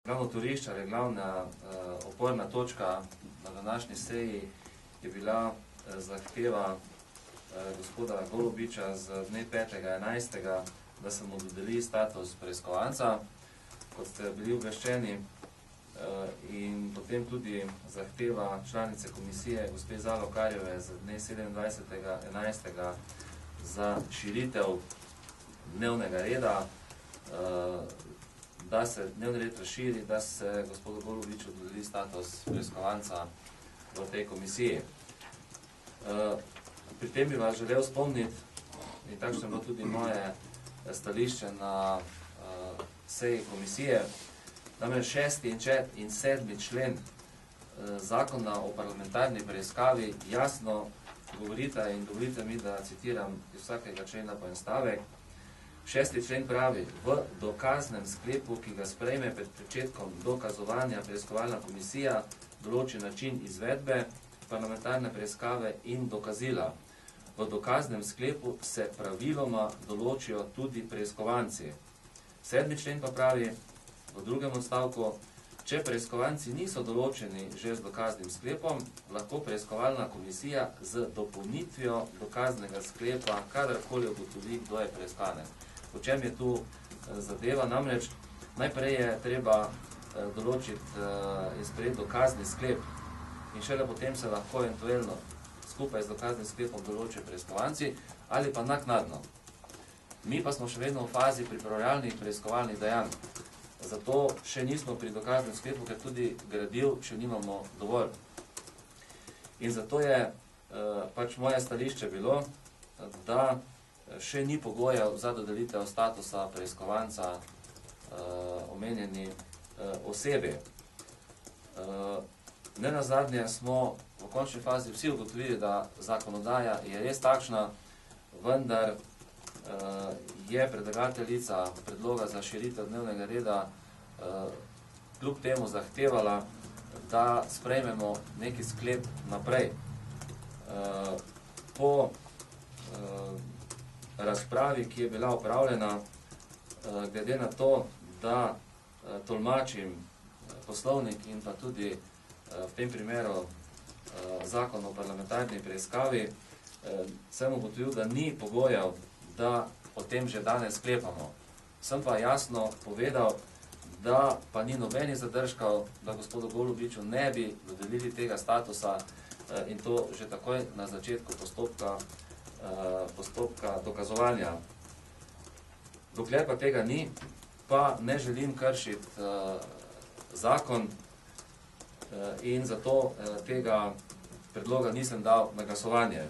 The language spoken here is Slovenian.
Glavno torišče ali glavna oporna točka na današnji seji je bila zahteva gospoda Golobiča z dne 5.11., da se mu dodeli status preiskovanca, kot ste bili obveščeni, in potem tudi zahteva članice komisije gospe Zalo Karjeve z dne 27.11. za širitev dnevnega reda, da se dnevni red razširi, da se gospodu Golobiču dodeli status preiskovanca v tej komisiji. Pri tem bi vas želel spomniti, in takšno je bilo tudi moje stališče na seji komisije, namreč 6. in 7. člen zakona o parlamentarni preiskavi jasno govorita, in dovolite mi, da citiram iz vsakega člena po en stavek. 6. člen pravi: v dokaznem sklepu, ki ga sprejme pred pričetkom dokazovanja, preiskovalna komisija določi način izvedbe parlamentarne preiskave in dokazila. V dokaznem sklepu se praviloma določijo tudi preiskovanci. 7. člen pa pravi v drugem odstavku: če preiskovanci niso določeni že z dokaznim sklepom, lahko preiskovalna komisija z dopolnitvijo dokaznega sklepa kadarkoli ugotovi, kdo je preiskanec. O čem je tu zadeva? Namreč najprej je treba določiti in sprejeti dokazni sklep in šele potem se lahko eventualno skupaj z dokaznim sklepom določijo preiskovanci ali pa naknadno. Mi pa smo še vedno v fazi pripravljalnih preiskovalnih dejanj. Zato še nismo pri dokaznem sklepu, ker tudi gradiv še nimamo dovolj. In zato je pač moje stališče bilo, da še ni pogojev za dodelitev statusa preiskovanca omenjeni osebi. Nenazadnje smo v končni fazi vsi ugotovili, da zakonodaja je res takšna, vendar je predlagateljica predloga za širitev dnevnega reda kljub temu zahtevala, da sprejmemo neki sklep naprej. Po razpravi, ki je bila opravljena, glede na to, da tolmačim poslovnik in pa tudi v tem primeru zakon o parlamentarni preiskavi, sem ugotovil, da ni pogojev, da o tem že danes sklepamo. Sem pa jasno povedal, da pa ni nobenih zadržkov, da gospodu Golobiču ne bi dodelili tega statusa, in to že takoj na začetku postopka dokazovanja. Dokler pa tega ni, pa ne želim kršiti zakon in zato tega predloga nisem dal na glasovanje.